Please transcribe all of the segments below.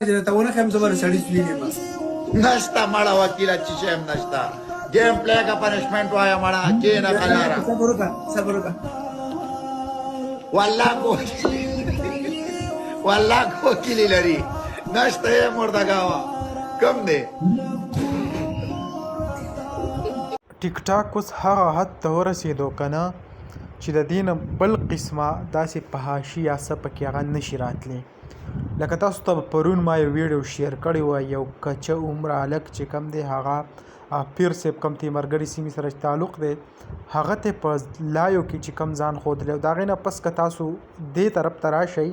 ته ونه خیم زبر سړی سوینې ما نشتا مړه وکیله چې شیم نشتا گیم پلے کا پنشمنٹ وایا مړه کې نه خلارا صبر وکړه والله کوکیلی لري نشته یې مردګاوه کم دی ټیک ټاک اوس هغه حد ته ورسېدو که نه چې د دې نه بل قسمه داسې فحاشي یا څه پکې هغه نشي راتلی. لکه تاسو ته پرون ما یو ویډیو شیر کړی و، یو کچه عمره هلک چې کوم دی هغه پیر صاحب کوم تیمرګرې سیمې سره تعلق دی هغه ته په لایو کې چې کوم ځان ښودلی او د هغې نه پس که تاسو دې طرف ته راشئ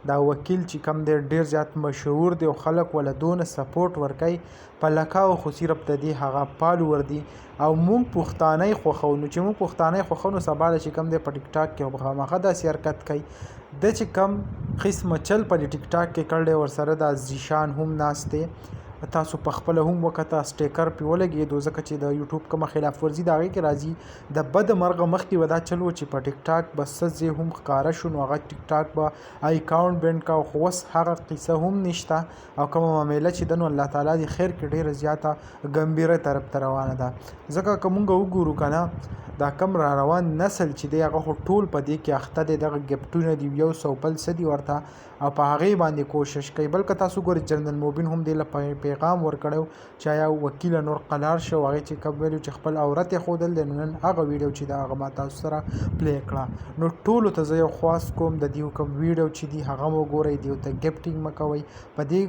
دا وکیل چې کوم دی ډېر زیات مشهور دی او خلک وله دونه سپورټ ورکوي په لکاو خو صرف د دې هغه فالوور دي او موږ پښتانه یې خوښو. نو چې موږ پښتانه یې خوښو نو سبا چې کوم دی په ټیک ټاک کې خامخا داسې حرکت کوي د چې کم قسمه چل په ټیک ټاک کې کړی ورسره دا زیشان هم ناست دی. تاسو په خپله هم وکته سټیکر پې ولګېدو ځکه چې د یوټیوب کومه خلاف ورزي د هغې کې راځي د بد مرغه مخکې به دا چل و چې په ټیک ټاک به څه ځای هم ښکاره شو نو هغه ټیک ټاک به اکاونټ بینډ کا خو اوس هغه قصه هم نشته او کومه معامله چې ده نو الله تعالی دې خیر کې ډېره زیاته ګمبیره طرف ته روانه ده. ځکه که مونږ وګورو که نه دا کم را روان نسل چې دی هغه خو ټول په دې کې اخته دی دغه ګفټونه دي 100 بل څه دي ورته او په هغې باندې کوشش کوي. بلکې تاسو ګورئ جنرال موبین هم دې له پیغام ورکړی چې آیا وکیله نور قلار شو هغې چې کوم ویلو چې خپل عورت یې ښودل دی نو نن هغه ویډیو چې د هغه ما تاسو سره پلی کړه نو ټولو ته زه یو خواست کوم د دې کوم ویډیو چې دی هغه مو ګورئ دیو ته ګفټینګ مه کوئ په دې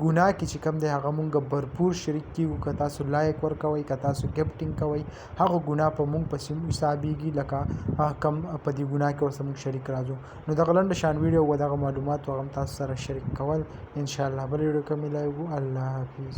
ګناه کې چې کوم دی هغه مونږ بھرپور شریک کیږو که تاسو لایک ورکوئ که تاسو ګفټینګ کوئ هغه ګناه په مونږ پسې حسابېږي لکه کم په دې ګناه کې ورسره مونږ شریک راځو. نو دغه لنډه شان ویډیو و دغه معلومات هغه هم تاسو سره شریک کول انشاءالله بل ویډیو کې ملایو. الله حافظ.